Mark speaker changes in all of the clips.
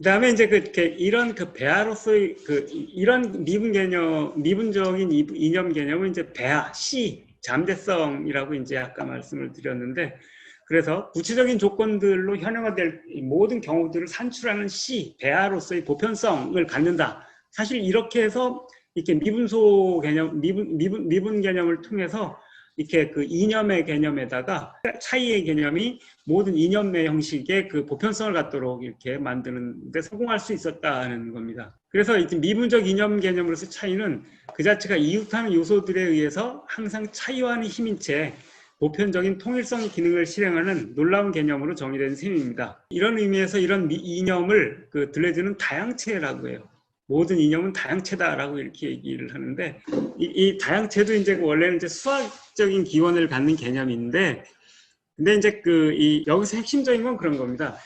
Speaker 1: 그다음에 이제 이런 배아로서의 이런 미분적인 이념 개념은 이제 배아, 시, 잠재성이라고 이제 아까 말씀을 드렸는데, 그래서 구체적인 조건들로 현행화될 모든 경우들을 산출하는 시, 배아로서의 보편성을 갖는다. 사실 이렇게 해서 이렇게 미분소 개념, 미분 개념을 통해서 이렇게 그 이념의 개념에다가 차이의 개념이 모든 이념의 형식의 그 보편성을 갖도록 이렇게 만드는 데 성공할 수 있었다는 겁니다. 그래서 이제 미분적 이념 개념으로서 차이는 그 자체가 이웃하는 요소들에 의해서 항상 차이와는 힘인 채 보편적인 통일성 기능을 실행하는 놀라운 개념으로 정의된 셈입니다. 이런 의미에서 이런 이념을 들려주는 다양체라고 해요. 모든 이념은 다양체다라고 이렇게 얘기를 하는데, 이 다양체도 이제 원래는 이제 수학적인 기원을 갖는 개념인데, 근데 이제 여기서 핵심적인 건 그런 겁니다.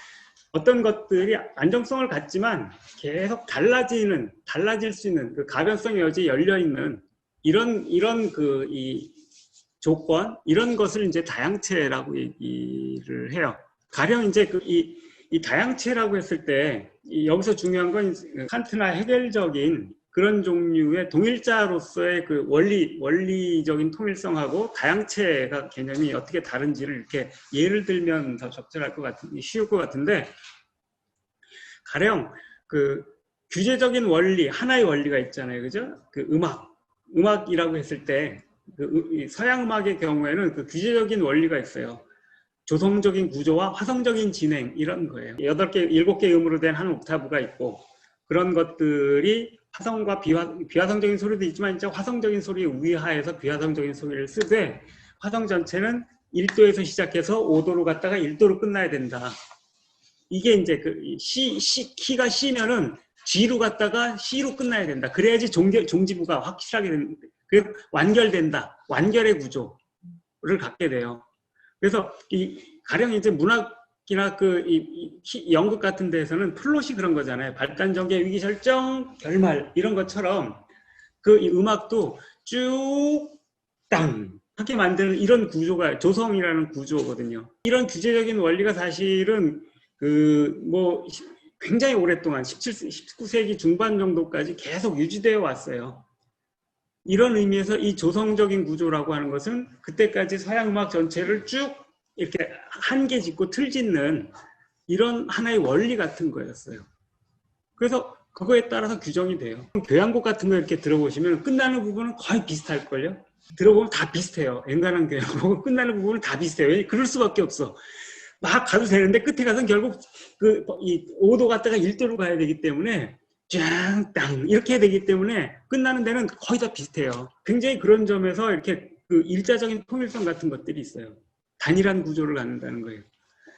Speaker 1: 어떤 것들이 안정성을 갖지만 계속 달라질 수 있는 그 가변성의 여지에 열려 있는 이런 이 조건, 이런 것을 이제 다양체라고 얘기를 해요. 가령 이제 이 다양체라고 했을 때 여기서 중요한 건 칸트나 해겔적인 그런 종류의 동일자로서의 그 원리적인 통일성하고 다양체가 개념이 어떻게 다른지를 이렇게 예를 들면 더 적절할 것 쉬울 것 같은데, 가령 규제적인 원리, 하나의 원리가 있잖아요, 그죠? 음악이라고 했을 때 서양 음악의 경우에는 규제적인 원리가 있어요. 조성적인 구조와 화성적인 진행, 이런 거예요. 8개, 7개 음으로 된 한 옥타브가 있고, 그런 것들이 화성과 비화성적인 소리도 있지만 이제 화성적인 소리에 우위하에서 비화성적인 소리를 쓰되, 화성 전체는 1도에서 시작해서 5도로 갔다가 1도로 끝나야 된다. 이게 이제 키가 C면은 G로 갔다가 C로 끝나야 된다. 그래야지 종지부가 확실하게 된다. 완결된다. 완결의 구조를 갖게 돼요. 그래서 가령 이제 문학이나 연극 같은 데에서는 플롯이 그런 거잖아요. 발단, 전개, 위기, 설정, 결말, 이런 것처럼 이 음악도 쭉 땅 하게 만드는 이런 구조가 조성이라는 구조거든요. 이런 규제적인 원리가 사실은 굉장히 오랫동안 19세기 중반 정도까지 계속 유지되어 왔어요. 이런 의미에서 이 조성적인 구조라고 하는 것은 그때까지 서양 음악 전체를 쭉 이렇게 한계 짓고 틀 짓는 이런 하나의 원리 같은 거였어요. 그래서 그거에 따라서 규정이 돼요. 교향곡 같은 거 이렇게 들어보시면 끝나는 부분은 거의 비슷할걸요? 들어보면 다 비슷해요. 엔간한 교향곡은 끝나는 부분은 다 비슷해요. 그럴 수밖에 없어. 막 가도 되는데 끝에 가서는 결국 5도 갔다가 1도로 가야 되기 때문에 짱땅 이렇게 되기 때문에 끝나는 데는 거의 다 비슷해요. 굉장히 그런 점에서 이렇게 일자적인 통일성 같은 것들이 있어요. 단일한 구조를 갖는다는 거예요.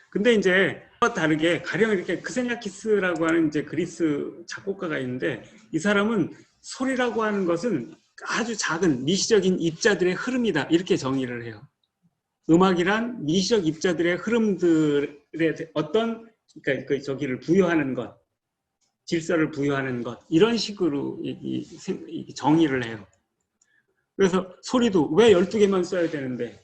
Speaker 1: 근데 이제 다르게 가령 이렇게 크세냐키스라고 하는 이제 그리스 작곡가가 있는데, 이 사람은 소리라고 하는 것은 아주 작은 미시적인 입자들의 흐름이다, 이렇게 정의를 해요. 음악이란 미시적 입자들의 흐름들의 어떤 저기를 부여하는 것, 질서를 부여하는 것, 이런 식으로 정의를 해요. 그래서 소리도 왜 12개만 써야 되는데,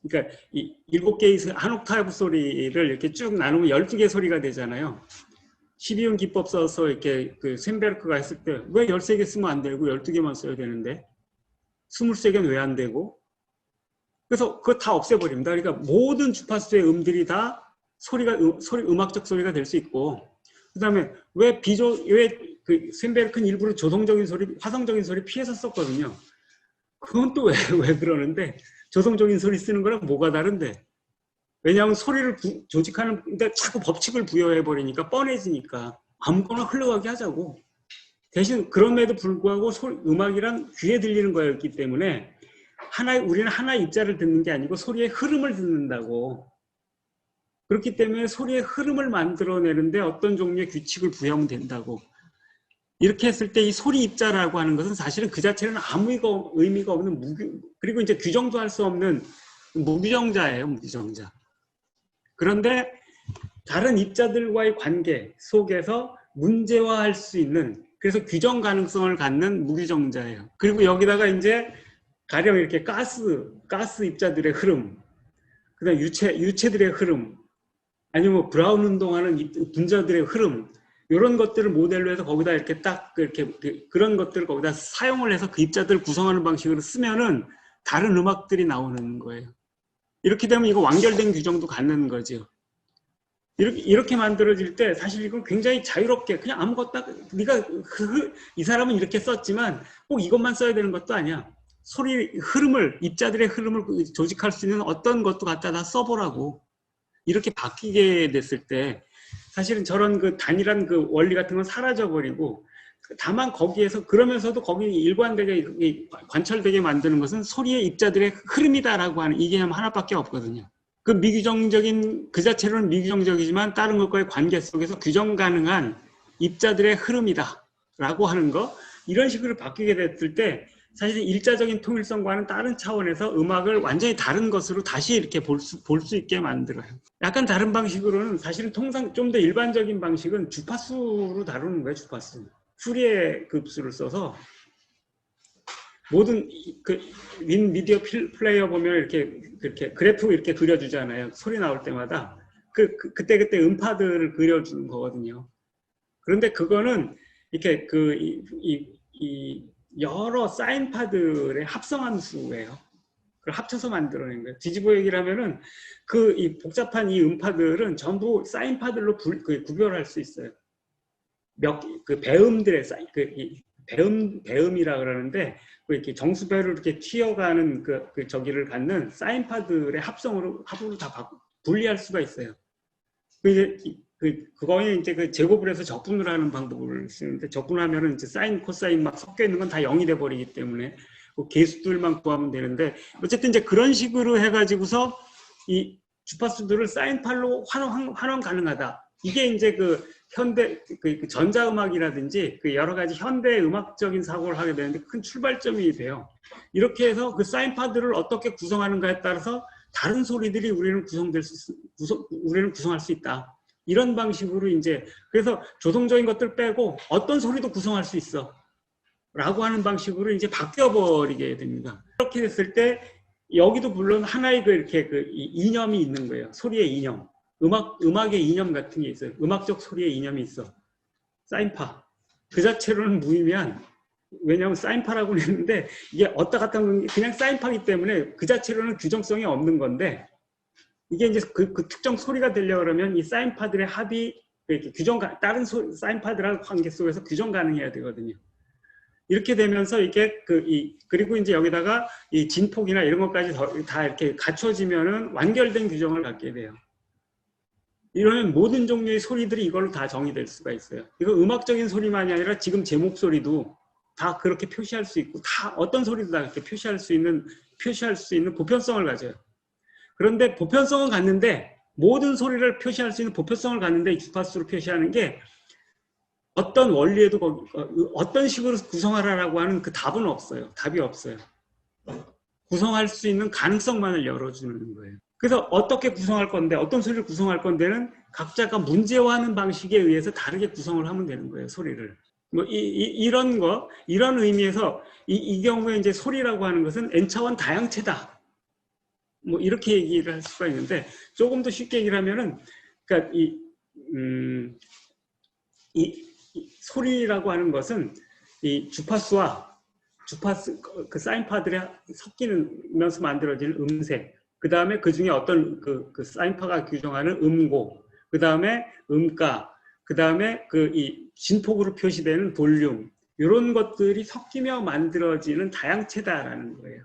Speaker 1: 그러니까 이 7개의 한 옥타브 소리를 이렇게 쭉 나누면 12개 소리가 되잖아요. 12음 기법 써서 이렇게 쇤베르크가 했을 때 왜 13개 쓰면 안 되고 12개만 써야 되는데 23개는 왜 안 되고, 그래서 그거 다 없애버립니다. 그러니까 모든 주파수의 음들이 다 음악적 소리가 될 수 있고, 그 다음에 왜 쇤베르크는 일부러 조성적인 소리, 화성적인 소리 피해서 썼거든요. 그건 또 왜 그러는데, 조성적인 소리 쓰는 거랑 뭐가 다른데? 왜냐하면 소리를 조직하는, 근데 자꾸 법칙을 부여해버리니까 뻔해지니까 아무거나 흘러가게 하자고. 대신 그럼에도 불구하고 음악이란 귀에 들리는 거였기 때문에 우리는 하나의 입자를 듣는 게 아니고 소리의 흐름을 듣는다고. 그렇기 때문에 소리의 흐름을 만들어내는데 어떤 종류의 규칙을 부여하면 된다고. 이렇게 했을 때 이 소리 입자라고 하는 것은 사실은 그 자체는 아무 의미가 없는 그리고 이제 규정도 할 수 없는 무규정자예요, 무규정자. 그런데 다른 입자들과의 관계 속에서 문제화할 수 있는, 그래서 규정 가능성을 갖는 무규정자예요. 그리고 여기다가 이제 가령 이렇게 가스 입자들의 흐름, 그다음 유체들의 흐름, 아니면 브라운 운동하는 분자들의 흐름, 이런 것들을 모델로 해서 거기다 이렇게 딱 이렇게 그런 것들을 거기다 사용을 해서 그 입자들을 구성하는 방식으로 쓰면은 다른 음악들이 나오는 거예요. 이렇게 되면 이거 완결된 규정도 갖는 거죠. 이렇게 만들어질 때 사실 이건 굉장히 자유롭게 그냥 아무것도 네가 이 사람은 이렇게 썼지만 꼭 이것만 써야 되는 것도 아니야. 소리 흐름을 입자들의 흐름을 조직할 수 있는 어떤 것도 갖다 다 써보라고. 이렇게 바뀌게 됐을 때 사실은 저런 그 단일한 그 원리 같은 건 사라져버리고 다만 거기에서 그러면서도 거기 일관되게 관철되게 만드는 것은 소리의 입자들의 흐름이다라고 하는 이 개념 하나밖에 없거든요. 그 미규정적인 그 자체로는 미규정적이지만 다른 것과의 관계 속에서 규정 가능한 입자들의 흐름이다라고 하는 거 이런 식으로 바뀌게 됐을 때 사실 일자적인 통일성과는 다른 차원에서 음악을 완전히 다른 것으로 다시 이렇게 볼 수 있게 만들어요. 약간 다른 방식으로는 사실은 통상 좀 더 일반적인 방식은 주파수로 다루는 거예요. 주파수. 푸리에 급수를 써서 모든 그 윈미디어 플레이어 보면 이렇게 그래프 이렇게 그려주잖아요. 소리 나올 때마다 그때 음파들을 그려주는 거거든요. 그런데 그거는 이렇게 여러 사인파들의 합성함수예요. 그걸 합쳐서 만들어낸 거예요. 뒤집어 얘기를 하면은 이 복잡한 이 음파들은 전부 사인파들로 구별할 수 있어요. 배음들의 배음이라 그러는데 이렇게 정수배를 이렇게 튀어가는 저기를 갖는 사인파들의 합으로 다 분리할 수가 있어요. 그거에 이제 제곱을 해서 적분을 하는 방법을 쓰는데 적분하면은 이제 사인, 코사인 막 섞여 있는 건 다 0이 돼 버리기 때문에 그 개수들만 구하면 되는데 어쨌든 이제 그런 식으로 해가지고서 이 주파수들을 사인팔로 환원 가능하다. 이게 이제 현대 전자음악이라든지 여러 가지 현대 음악적인 사고를 하게 되는데 큰 출발점이 돼요. 이렇게 해서 그 사인파들을 어떻게 구성하는가에 따라서 다른 소리들이 우리는 구성할 수 있다. 이런 방식으로 이제 그래서 조성적인 것들 빼고 어떤 소리도 구성할 수 있어. 라고 하는 방식으로 이제 바뀌어버리게 됩니다. 그렇게 됐을 때 여기도 물론 하나의 이념이 있는 거예요. 소리의 이념. 음악의 이념 같은 게 있어요. 음악적 소리의 이념이 있어. 사인파. 그 자체로는 무의미한, 왜냐하면 사인파라고 했는데 이게 왔다 갔다 하는 게 그냥 사인파이기 때문에 그 자체로는 규정성이 없는 건데 이게 이제 그 특정 소리가 되려고 그러면 이 사인파들의 합이 이렇게 다른 사인파들하고 관계 속에서 규정 가능해야 되거든요. 이렇게 되면서 이게 그리고 이제 여기다가 이 진폭이나 이런 것까지 다 이렇게 갖춰지면은 완결된 규정을 갖게 돼요. 이러면 모든 종류의 소리들이 이걸로 다 정의될 수가 있어요. 이거 음악적인 소리만이 아니라 지금 제 목소리도 다 그렇게 표시할 수 있고 다 어떤 소리도 다 그렇게 표시할 수 있는 보편성을 가져요. 그런데 보편성은 갖는데 모든 소리를 표시할 수 있는 보편성을 갖는데 이 주파수로 표시하는 게 어떤 원리에도 어떤 식으로 구성하라라고 하는 그 답은 없어요. 답이 없어요. 구성할 수 있는 가능성만을 열어주는 거예요. 그래서 어떻게 구성할 건데 어떤 소리를 구성할 건데는 각자가 문제화하는 방식에 의해서 다르게 구성을 하면 되는 거예요. 소리를. 뭐 이런 의미에서 이 경우에 이제 소리라고 하는 것은 n차원 다양체다. 뭐 이렇게 얘기를 할 수가 있는데 조금 더 쉽게 얘기를 하면은 그러니까 이 소리라고 하는 것은 이 주파수 그 사인파들이 섞이면서 만들어지는 음색, 그 다음에 그 중에 어떤 그 사인파가 규정하는 음고, 그 다음에 음가, 그 다음에 이 진폭으로 표시되는 볼륨, 이런 것들이 섞이며 만들어지는 다양체다라는 거예요.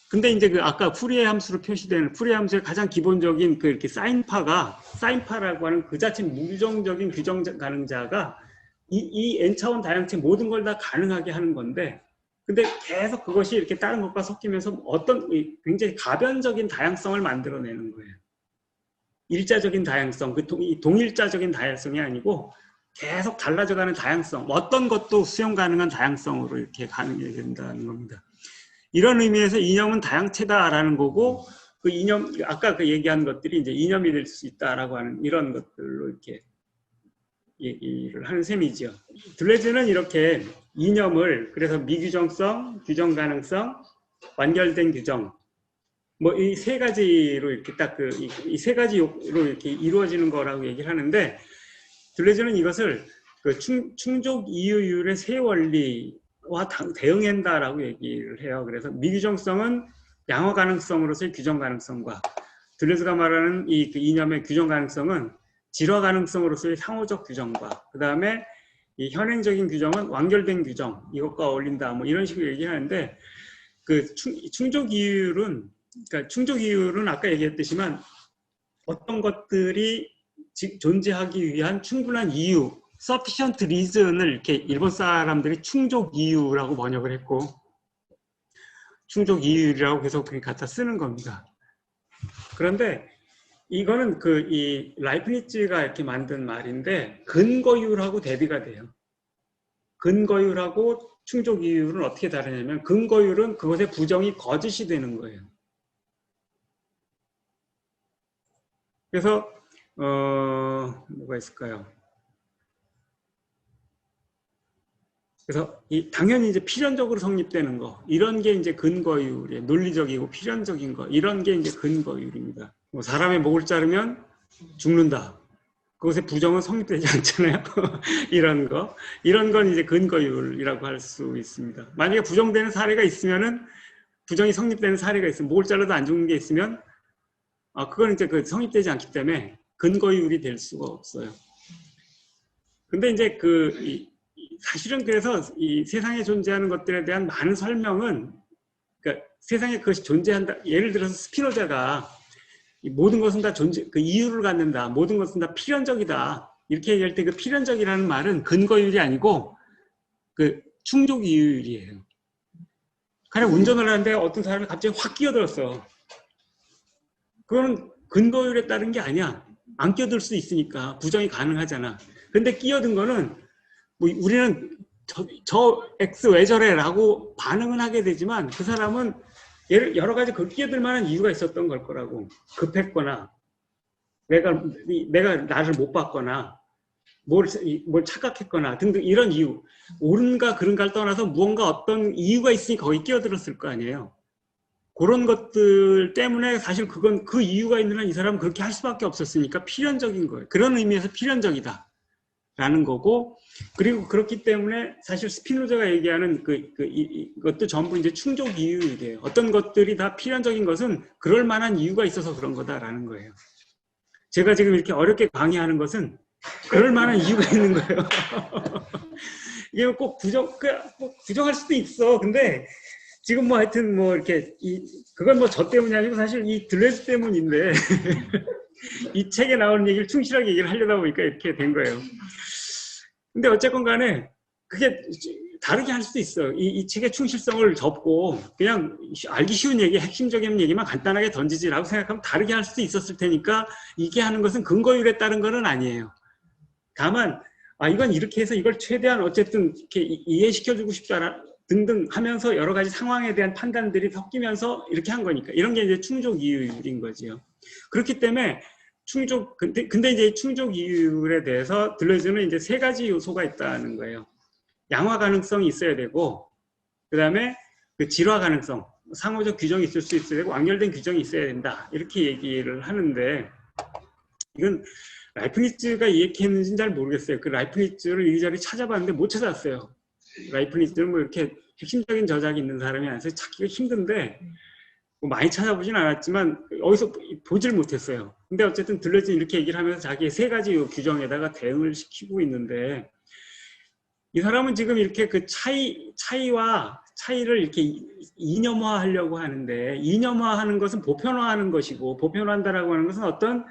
Speaker 1: 근데 이제 아까 푸리에 함수로 표시되는 푸리에 함수의 가장 기본적인 이렇게 사인파라고 하는 그 자체 무규정적인 규정 가능자가 이 n차원 다양체 모든 걸 다 가능하게 하는 건데, 근데 계속 그것이 이렇게 다른 것과 섞이면서 어떤 굉장히 가변적인 다양성을 만들어내는 거예요. 일자적인 다양성, 동일자적인 다양성이 아니고 계속 달라져가는 다양성, 어떤 것도 수용 가능한 다양성으로 이렇게 가능해야 된다는 겁니다. 이런 의미에서 이념은 다양체다라는 거고, 그 이념, 아까 얘기한 것들이 이제 이념이 될 수 있다라고 하는 이런 것들로 이렇게 얘기를 하는 셈이죠. 둘레즈는 이렇게 이념을 그래서 미규정성, 규정 가능성, 완결된 규정, 뭐 이 세 가지로 이렇게 딱 이 세 가지로 이렇게 이루어지는 거라고 얘기를 하는데, 들레즈는 이것을 그 충족 이유율의 세 원리와 대응한다라고 얘기를 해요. 그래서 미규정성은 양화 가능성으로서의 규정 가능성과 들레즈가 말하는 이 그 이념의 규정 가능성은 질화 가능성으로서의 상호적 규정과 그 다음에 이 현행적인 규정은 완결된 규정 이것과 어울린다 뭐 이런 식으로 얘기하는데 그 충족 이유율은 그러니까 충족 이유율은 아까 얘기했듯이만 어떤 것들이 존재하기 위한 충분한 이유 sufficient reason을 이렇게 일본 사람들이 충족 이유라고 번역을 했고 충족 이유율이라고 계속 그렇게 갖다 쓰는 겁니다. 그런데 이거는 이 라이프니츠가 이렇게 만든 말인데 근거율하고 대비가 돼요. 근거율하고 충족 이유율은 어떻게 다르냐면 근거율은 그것의 부정이 거짓이 되는 거예요. 그래서 뭐가 있을까요? 그래서 당연히 이제 필연적으로 성립되는 거 이런 게 이제 근거율이에요. 논리적이고 필연적인 거 이런 게 이제 근거율입니다. 뭐 사람의 목을 자르면 죽는다. 그것의 부정은 성립되지 않잖아요. 이런 건 이제 근거율이라고 할 수 있습니다. 만약에 부정되는 사례가 있으면은 부정이 성립되는 사례가 있으면 목을 잘라도 안 죽는 게 있으면 그건 이제 성립되지 않기 때문에 근거율이 될 수가 없어요. 근데 이제 사실은 그래서 이 세상에 존재하는 것들에 대한 많은 설명은 그러니까 세상에 그것이 존재한다. 예를 들어서 스피노자가 모든 것은 다 그 이유를 갖는다. 모든 것은 다 필연적이다. 이렇게 얘기할 때 그 필연적이라는 말은 근거율이 아니고 그 충족 이유율이에요. 그냥 운전을 하는데 어떤 사람이 갑자기 확 끼어들었어. 그거는 근거율에 따른 게 아니야. 안 끼어들 수 있으니까 부정이 가능하잖아. 근데 끼어든 거는 뭐 우리는 저 X 왜 저래 라고 반응은 하게 되지만 그 사람은 여러 가지 끼어들 만한 이유가 있었던 걸 거라고. 급했거나 내가 나를 못 봤거나 뭘 착각했거나 등등 이런 이유 옳은가 그른가를 떠나서 무언가 어떤 이유가 있으니 거기 끼어들었을 거 아니에요. 그런 것들 때문에 사실 그건 그 이유가 있는 한 이 사람은 그렇게 할 수밖에 없었으니까 필연적인 거예요. 그런 의미에서 필연적이다 라는 거고 그리고 그렇기 때문에 사실 스피노자가 얘기하는 이것도 전부 이제 충족 이유이래요. 어떤 것들이 다 필연적인 것은 그럴 만한 이유가 있어서 그런 거다라는 거예요. 제가 지금 이렇게 어렵게 강의하는 것은 그럴 만한 이유가 있는 거예요. 이게 꼭 부정할 수도 있어. 근데 지금 뭐 하여튼 뭐 이렇게 그건 뭐 저 때문이 아니고 사실 이 들레즈 때문인데 이 책에 나오는 얘기를 충실하게 얘기를 하려다 보니까 이렇게 된 거예요. 근데 어쨌건 간에 그게 다르게 할 수도 있어. 이 책의 충실성을 접고 그냥 알기 쉬운 얘기, 핵심적인 얘기만 간단하게 던지지라고 생각하면 다르게 할 수도 있었을 테니까 이게 하는 것은 근거율에 따른 거는 아니에요. 다만 이건 이렇게 해서 이걸 최대한 어쨌든 이렇게 이해시켜주고 싶다 등등 하면서 여러 가지 상황에 대한 판단들이 섞이면서 이렇게 한 거니까 이런 게 이제 충족 이유율인 거지요. 그렇기 때문에 근데 이제 충족 이유율에 대해서 들레즈는 이제 세 가지 요소가 있다는 거예요. 양화 가능성이 있어야 되고, 그 다음에 그 질화 가능성, 상호적 규정이 있을 수 있어야 되고, 완결된 규정이 있어야 된다. 이렇게 얘기를 하는데, 이건 라이프니츠가 이해했는지는 잘 모르겠어요. 그 라이프니츠를 이리저리 찾아봤는데 못 찾았어요. 라이프니츠는 뭐 이렇게 핵심적인 저작이 있는 사람이 아니라서 찾기가 힘든데, 뭐 많이 찾아보진 않았지만 어디서 보질 못했어요. 근데 어쨌든 들레즈는 이렇게 얘기를 하면서 자기의 세 가지 규정에다가 대응을 시키고 있는데 이 사람은 지금 이렇게 그 차이를 이렇게 이념화하려고 하는데 이념화하는 것은 보편화하는 것이고 보편화한다라고 하는 것은 어떤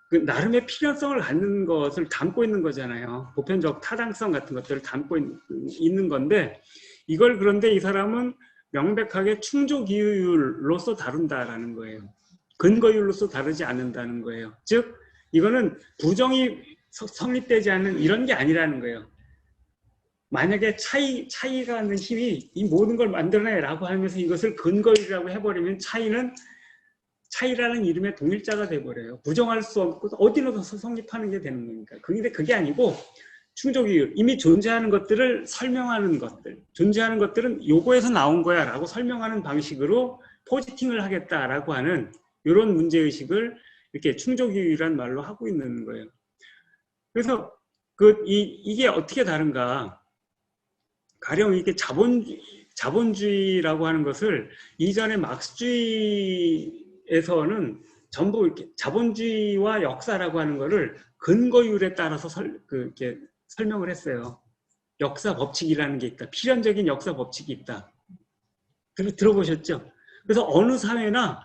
Speaker 1: 그 나름의 필연성을 갖는 것을 담고 있는 거잖아요. 보편적 타당성 같은 것들을 담고 있는 건데 이걸 그런데 이 사람은 명백하게 충족 이유율로서 다룬다라는 거예요. 근거율로서 다루지 않는다는 거예요. 즉 이거는 부정이 성립되지 않는 이런 게 아니라는 거예요. 만약에 차이가 하는 힘이 이 모든 걸 만들어내라고 하면서 이것을 근거율이라고 해버리면 차이라는 이름의 동일자가 돼버려요. 부정할 수 없고 어디로서 성립하는 게 되는 거니까. 근데 그게 아니고 충족이율, 이미 존재하는 것들을 설명하는 것들, 존재하는 것들은 요거에서 나온 거야 라고 설명하는 방식으로 포지팅을 하겠다라고 하는 이런 문제의식을 이렇게 충족이율이란 말로 하고 있는 거예요. 그래서 이게 어떻게 다른가? 가령 이게 자본주의라고 하는 것을 이전에 막스주의에서는 전부 이렇게 자본주의와 역사라고 하는 것을 근거율에 따라서 이렇게 설명을 했어요. 역사 법칙이라는 게 있다. 필연적인 역사 법칙이 있다. 들어보셨죠? 그래서 어느 사회나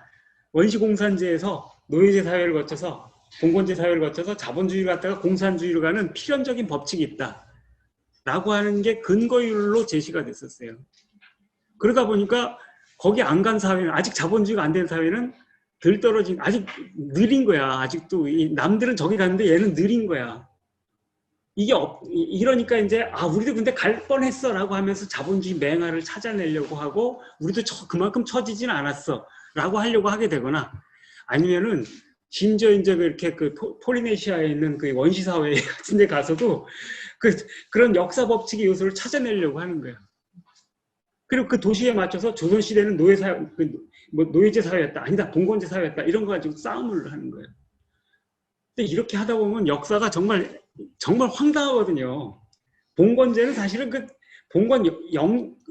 Speaker 1: 원시공산제에서 노예제 사회를 거쳐서 봉건제 사회를 거쳐서 자본주의를 갖다가 공산주의로 가는 필연적인 법칙이 있다. 라고 하는 게 근거율로 제시가 됐었어요. 그러다 보니까 거기 안 간 사회는, 아직 자본주의가 안 된 사회는 덜 떨어진, 아직 느린 거야. 아직도 남들은 저기 갔는데 얘는 느린 거야. 이러니까 이제 우리도 근데 갈 뻔했어 라고 하면서 자본주의 맹아를 찾아내려고 하고, 우리도 그만큼 처지진 않았어 라고 하려고 하게 되거나, 아니면은 심지어 이제 이렇게 폴리네시아에 있는 그 원시사회 같은 데 가서도 그런 역사 법칙의 요소를 찾아내려고 하는 거예요. 그리고 그 도시에 맞춰서 조선시대는 노예제 사회였다. 아니다. 봉건제 사회였다. 이런 거 가지고 싸움을 하는 거예요. 근데 이렇게 하다 보면 역사가 정말 황당하거든요. 봉건제는 사실은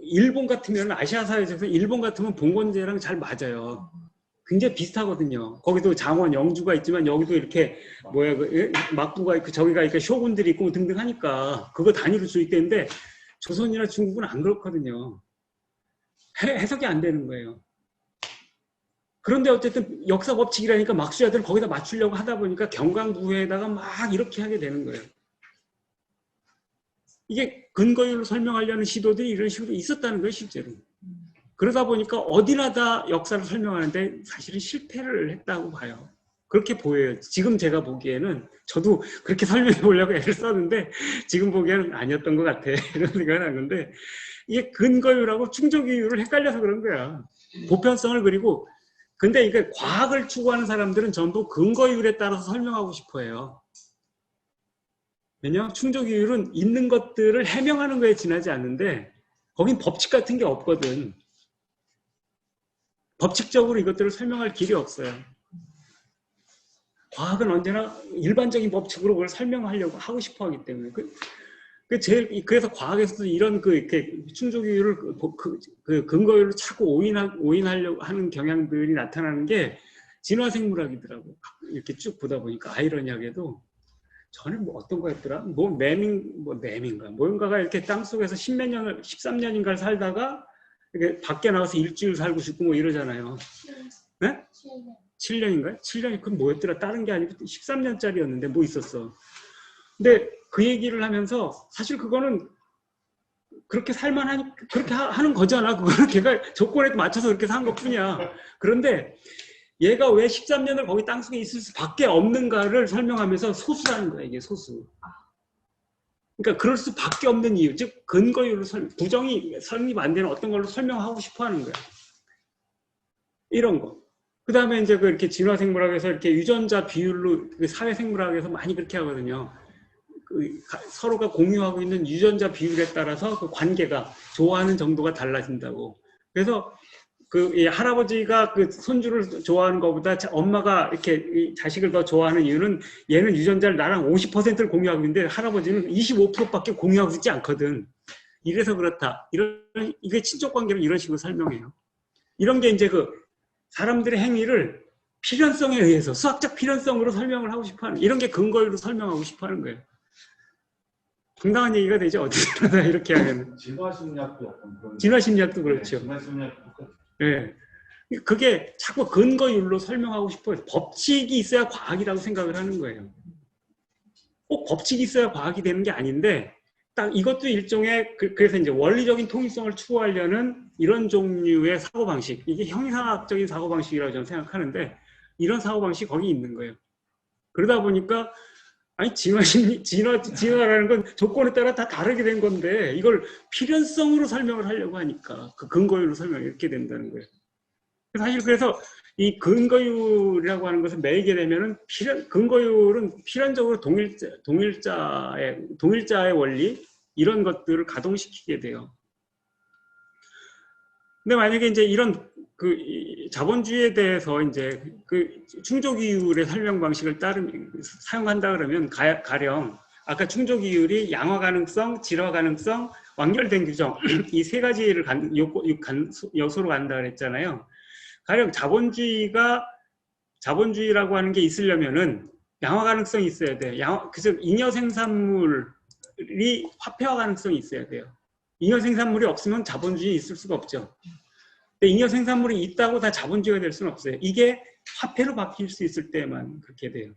Speaker 1: 일본 같으면, 아시아 사회에서 일본 같으면 봉건제랑 잘 맞아요. 굉장히 비슷하거든요. 거기도 장원, 영주가 있지만 여기도 이렇게 막부가 있고 저기가 이렇게 쇼군들이 있고 등등 하니까 그거 단위로 수익되는데, 조선이나 중국은 안 그렇거든요. 해석이 안 되는 거예요. 그런데 어쨌든 역사 법칙이라니까 막수자들은 거기다 맞추려고 하다 보니까 경강부회에다가 막 이렇게 하게 되는 거예요. 이게 근거율로 설명하려는 시도들이 이런 식으로 있었다는 거예요, 실제로. 그러다 보니까 어디나 다 역사를 설명하는데 사실은 실패를 했다고 봐요. 그렇게 보여요. 지금 제가 보기에는, 저도 그렇게 설명해 보려고 애를 썼는데 지금 보기에는 아니었던 것 같아. 이런 생각을 하는데, 이게 근거율하고 충족이율을 헷갈려서 그런 거야. 보편성을. 그리고 근데 이게 과학을 추구하는 사람들은 전부 근거율에 따라서 설명하고 싶어 해요. 왜냐하면 충족이율은 있는 것들을 해명하는 거에 지나지 않는데, 거긴 법칙 같은 게 없거든. 법칙적으로 이것들을 설명할 길이 없어요. 과학은 언제나 일반적인 법칙으로 그걸 설명하려고 하고 싶어 하기 때문에. 그래서 과학에서도 이런 이렇게 충족이율을 근거율로 자꾸 오인하려고 하는 경향들이 나타나는 게 진화생물학이더라고. 이렇게 쭉 보다 보니까 아이러니하게도 저는 어떤 거였더라? 매민가 뭔가가 이렇게 땅속에서 13년인가를 살다가 이렇게 밖에 나와서 일주일 살고 싶고 이러잖아요. 네? 7년인가요? 7년이 그건 뭐였더라? 다른 게 아니고 13년짜리였는데 뭐 있었어. 근데 그 얘기를 하면서 사실 그거는 그렇게 살만하니 그렇게 하는 거잖아. 그거는 걔가 조건에 맞춰서 그렇게 산 것뿐이야. 그런데 얘가 왜 13년을 거기 땅속에 있을 수밖에 없는가를 설명하면서 소수라는 거야. 이게 소수. 그러니까 그럴 수밖에 없는 이유, 즉 근거율로 부정이 성립 안 되는 어떤 걸로 설명하고 싶어 하는 거야. 이런 거. 그 다음에 이제 이렇게 진화생물학에서 이렇게 유전자 비율로 사회생물학에서 많이 그렇게 하거든요. 서로가 공유하고 있는 유전자 비율에 따라서 그 관계가 좋아하는 정도가 달라진다고. 그래서 할아버지가 손주를 좋아하는 것보다 엄마가 이렇게 자식을 더 좋아하는 이유는, 얘는 유전자를 나랑 50%를 공유하고 있는데 할아버지는 25%밖에 공유하고 있지 않거든. 이래서 그렇다. 이게 친족 관계를 이런 식으로 설명해요. 이런 게 이제 사람들의 행위를 필연성에 의해서, 수학적 필연성으로 설명을 하고 싶어 하는, 이런 게 근거로 설명하고 싶어 하는 거예요. 당당한 얘기가 되죠. 어디서나 이렇게 하면.
Speaker 2: 진화심리학도 약간 그런.
Speaker 1: 진화심리학도 그렇죠.
Speaker 2: 진화심리학도.
Speaker 1: 네. 그게 자꾸 근거율로 설명하고 싶어요. 법칙이 있어야 과학이라고 생각을 하는 거예요. 꼭 법칙이 있어야 과학이 되는 게 아닌데, 딱 이것도 일종의, 그래서 이제 원리적인 통일성을 추구하려는 이런 종류의 사고방식, 이게 형이상학적인 사고방식이라고 저는 생각하는데, 이런 사고방식이 거기 있는 거예요. 그러다 보니까, 아니, 진화라는 건 조건에 따라 다 다르게 된 건데, 이걸 필연성으로 설명을 하려고 하니까, 그 근거율로 설명이 이렇게 된다는 거예요. 사실 그래서 이 근거율이라고 하는 것을 매이게 되면은 근거율은 필연적으로 동일자의 원리, 이런 것들을 가동시키게 돼요. 근데 만약에 이제 이런 자본주의에 대해서 이제 충족이율의 설명 방식을 사용한다 그러면, 가령 아까 충족 이율이 양화 가능성, 질화 가능성, 완결된 규정 이 세 가지를 요소로 간다 그랬잖아요. 가령 자본주의라고 하는 게 있으려면은 양화 가능성이 있어야 돼요. 그래서 잉여 생산물이 화폐화 가능성이 있어야 돼요. 잉여 생산물이 없으면 자본주의 있을 수가 없죠. 근데 잉여 생산물이 있다고 다 자본주의가 될 수는 없어요. 이게 화폐로 바뀔 수 있을 때만 그렇게 돼요.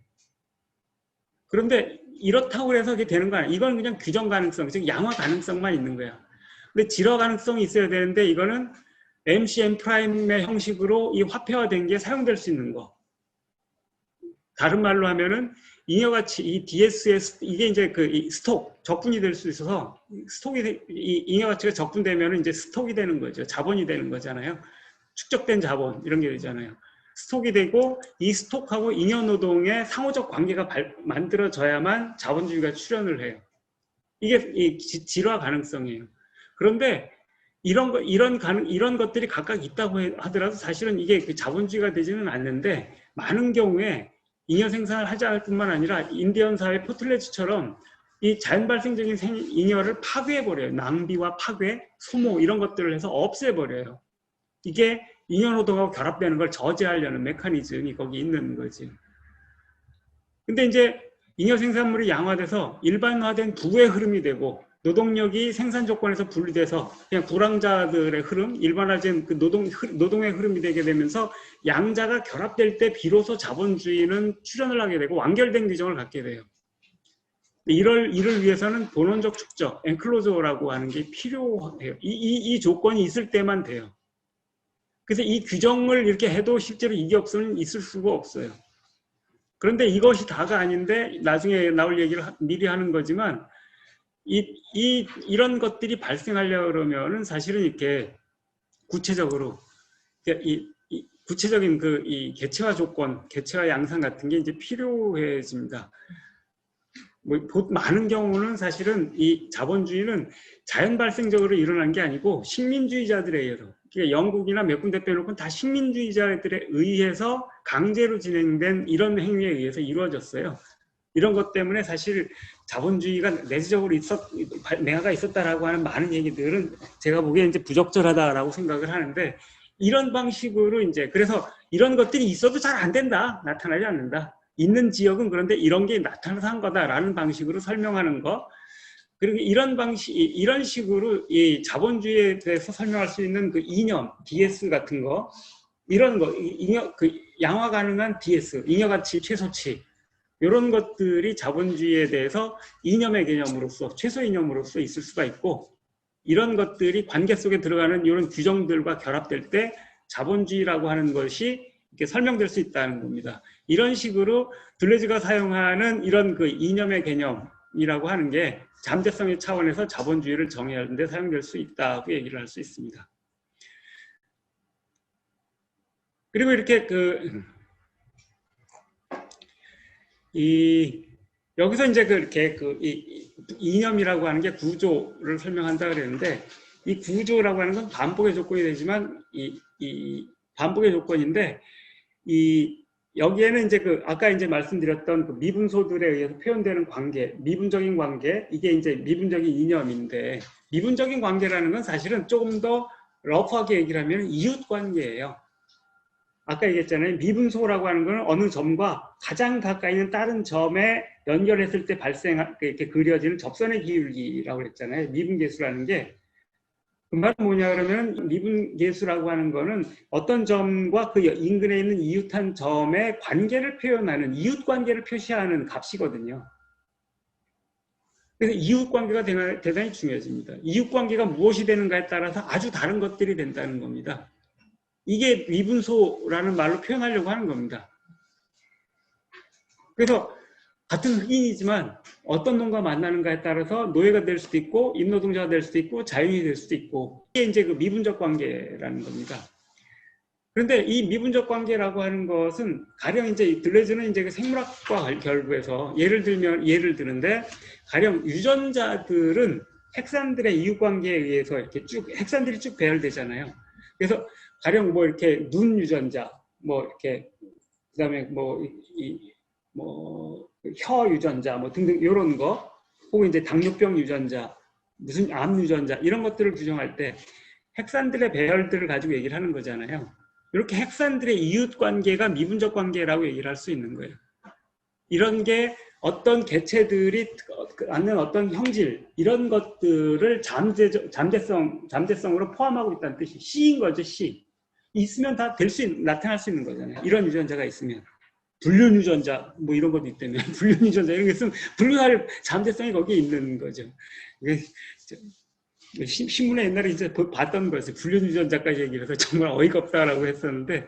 Speaker 1: 그런데 이렇다고 해서 그게 되는 거 아니에요. 이건 그냥 규정 가능성, 즉 양화 가능성만 있는 거야. 근데 질화 가능성이 있어야 되는데 이거는 MCM 프라임의 형식으로 이 화폐화된 게 사용될 수 있는 거. 다른 말로 하면은 잉여가치, 이 DS의 이게 이제 그 스톡, 적분이 될 수 있어서 이 잉여가치가 적분되면은 이제 스톡이 되는 거죠. 자본이 되는 거잖아요. 축적된 자본 이런 게 되잖아요. 스톡이 되고 이 스톡하고 잉여노동의 상호적 관계가 만들어져야만 자본주의가 출현을 해요. 이게 이 질화 가능성이에요. 그런데 이런 것들이 각각 있다고 하더라도 사실은 이게 그 자본주의가 되지는 않는데 많은 경우에 잉여 생산을 하자 할 뿐만 아니라 인디언 사회 포틀레츠처럼 이 자연 발생적인 잉여를 파괴해버려요. 낭비와 파괴, 소모 이런 것들을 해서 없애버려요. 이게 잉여노동하고 결합되는 걸 저지하려는 메커니즘이 거기 있는 거지. 근데 이제 잉여 생산물이 양화돼서 일반화된 부의 흐름이 되고 노동력이 생산 조건에서 분리돼서 그냥 불황자들의 흐름, 일반화된 그 노동의 흐름이 되게 되면서 양자가 결합될 때 비로소 자본주의는 출현을 하게 되고 완결된 규정을 갖게 돼요. 이를 위해서는 본원적 축적, 엔클로저라고 하는 게 필요해요. 이 조건이 있을 때만 돼요. 그래서 이 규정을 이렇게 해도 실제로 이게 없으면 있을 수가 없어요. 그런데 이것이 다가 아닌데 나중에 나올 얘기를 미리 하는 거지만 이런 것들이 발생하려고 그러면은 사실은 이렇게 구체적으로 구체적인 이 개체화 조건, 개체화 양상 같은 게 이제 필요해집니다. 많은 경우는 사실은 이 자본주의는 자연 발생적으로 일어난 게 아니고 식민주의자들에 의해서, 그러니까 영국이나 몇 군데 빼놓고는 다 식민주의자들에 의해서 강제로 진행된 이런 행위에 의해서 이루어졌어요. 이런 것 때문에 사실 자본주의가 내재적으로 내화가 있었다라고 하는 많은 얘기들은 제가 보기에 이제 부적절하다라고 생각을 하는데, 이런 방식으로 이제 그래서 이런 것들이 있어도 잘 안 된다, 나타나지 않는다. 있는 지역은 그런데 이런 게 나타나서 한 거다라는 방식으로 설명하는 거. 그리고 이런 식으로 이 자본주의에 대해서 설명할 수 있는 그 이념, DS 같은 거, 이런 거, 양화 가능한 DS, 잉여가치 최소치, 이런 것들이 자본주의에 대해서 이념의 개념으로서, 최소 이념으로서 있을 수가 있고, 이런 것들이 관계 속에 들어가는 이런 규정들과 결합될 때 자본주의라고 하는 것이 이렇게 설명될 수 있다는 겁니다. 이런 식으로 들레즈가 사용하는 이런 그 이념의 개념이라고 하는 게 잠재성의 차원에서 자본주의를 정의하는 데 사용될 수 있다고 얘기를 할 수 있습니다. 그리고 이렇게 여기서 이제 이 이념이라고 하는 게 구조를 설명한다 그랬는데, 이 구조라고 하는 건 반복의 조건이 되지만 이 반복의 조건인데, 여기에는 이제 아까 이제 말씀드렸던 그 미분소들에 의해서 표현되는 관계, 미분적인 관계, 이게 이제 미분적인 이념인데, 미분적인 관계라는 건 사실은 조금 더 러프하게 얘기를 하면 이웃 관계예요. 아까 얘기했잖아요. 미분소라고 하는 건 어느 점과 가장 가까이 있는 다른 점에 연결했을 때 이렇게 그려지는 접선의 기울기라고 그랬잖아요. 미분계수라는 게. 그 말은 뭐냐 그러면, 미분계수라고 하는 거는 어떤 점과 그 인근에 있는 이웃한 점의 관계를 표현하는, 이웃 관계를 표시하는 값이거든요. 그래서 이웃 관계가 대단히 중요해집니다. 이웃 관계가 무엇이 되는가에 따라서 아주 다른 것들이 된다는 겁니다. 이게 미분소라는 말로 표현하려고 하는 겁니다. 그래서 같은 흑인이지만 어떤 놈과 만나는가에 따라서 노예가 될 수도 있고 임노동자가 될 수도 있고 자유인이 될 수도 있고, 이게 이제 그 미분적 관계라는 겁니다. 그런데 이 미분적 관계라고 하는 것은 가령 이제 들레즈는 이제 그 생물학과 결부해서 예를 드는데, 가령 유전자들은 핵산들의 이웃 관계에 의해서 이렇게 핵산들이 쭉 배열되잖아요. 그래서 가령 이렇게 눈 유전자, 이렇게 그다음에 혀 유전자 등등 이런 거, 혹은 이제 당뇨병 유전자, 무슨 암 유전자 이런 것들을 규정할 때 핵산들의 배열들을 가지고 얘기를 하는 거잖아요. 이렇게 핵산들의 이웃 관계가 미분적 관계라고 얘기를 할 수 있는 거예요. 이런 게 어떤 개체들이 갖는 어떤 형질 이런 것들을 잠재성으로 포함하고 있다는 뜻이 C인 거죠. C. 있으면 다 나타날 수 있는 거잖아요. 이런 유전자가 있으면. 불륜 유전자 뭐 이런 것도 있다면 불륜 유전자 이런 게 있으면 불륜할 잠재성이 거기에 있는 거죠. 신문에 옛날에 이제 봤던 거였어요. 불륜 유전자까지 얘기를 해서 정말 어이가 없다라고 했었는데,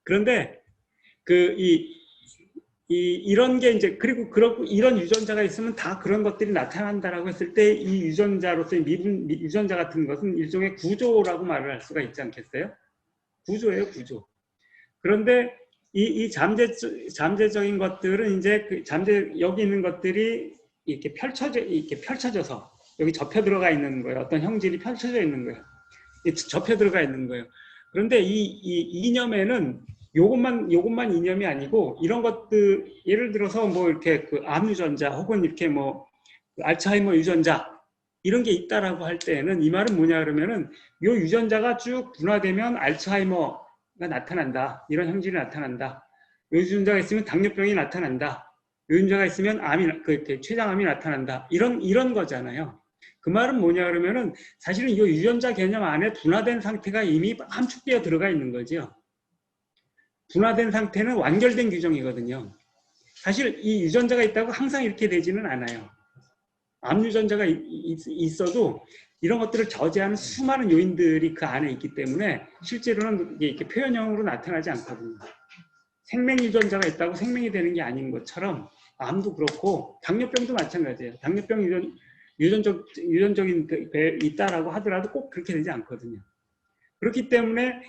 Speaker 1: 그런데 이런 게 이제 그리고 이런 유전자가 있으면 다 그런 것들이 나타난다라고 했을 때 이 유전자로서의 유전자 같은 것은 일종의 구조라고 말을 할 수가 있지 않겠어요? 구조예요, 구조. 그런데 이 잠재적인 것들은 이제 여기 있는 것들이 이렇게 펼쳐져서 여기 접혀 들어가 있는 거예요. 어떤 형질이 펼쳐져 있는 거예요. 접혀 들어가 있는 거예요. 그런데 이 이념에는 요것만 이념이 아니고 이런 것들 예를 들어서 뭐 이렇게 암 유전자 혹은 이렇게 뭐 알츠하이머 유전자 이런 게 있다라고 할 때에는 이 말은 뭐냐 그러면은 요 유전자가 쭉 분화되면 알츠하이머가 나타난다. 이런 형질이 나타난다. 요 유전자가 있으면 당뇨병이 나타난다. 요 유전자가 있으면 췌장암이 나타난다. 이런 거잖아요. 그 말은 뭐냐 그러면은 사실은 이 유전자 개념 안에 분화된 상태가 이미 함축되어 들어가 있는 거죠. 분화된 상태는 완결된 규정이거든요. 사실 이 유전자가 있다고 항상 이렇게 되지는 않아요. 암 유전자가 있어도 이런 것들을 저지하는 수많은 요인들이 그 안에 있기 때문에 실제로는 이렇게 표현형으로 나타나지 않거든요. 생명 유전자가 있다고 생명이 되는 게 아닌 것처럼 암도 그렇고 당뇨병도 마찬가지예요. 당뇨병 유전적인 배 있다라고 하더라도 꼭 그렇게 되지 않거든요. 그렇기 때문에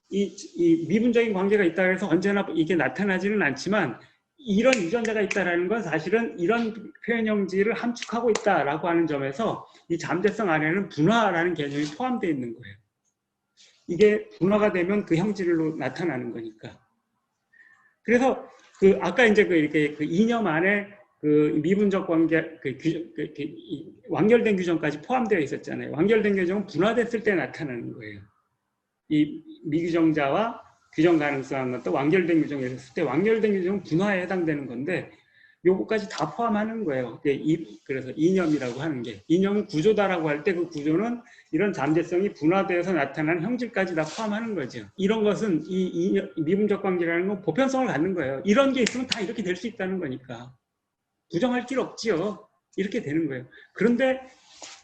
Speaker 1: 이 미분적인 관계가 있다 해서 언제나 이게 나타나지는 않지만 이런 유전자가 있다라는 건 사실은 이런 표현형질을 함축하고 있다라고 하는 점에서 이 잠재성 안에는 분화라는 개념이 포함되어 있는 거예요. 이게 분화가 되면 그 형질로 나타나는 거니까. 그래서 아까 이제 이렇게 이념 안에 미분적 관계 완결된 규정까지 포함되어 있었잖아요. 완결된 규정은 분화됐을 때 나타나는 거예요. 이 미규정자와 규정 가능성한 것도 완결된 규정이 있었을 때 완결된 규정은 분화에 해당되는 건데 요거까지 다 포함하는 거예요. 그래서 이념이라고 하는 게 이념은 구조다라고 할 때 그 구조는 이런 잠재성이 분화되어서 나타나는 형질까지 다 포함하는 거죠. 이런 것은 이 미분적 관계라는 건 보편성을 갖는 거예요. 이런 게 있으면 다 이렇게 될 수 있다는 거니까 부정할 길 없지요. 이렇게 되는 거예요. 그런데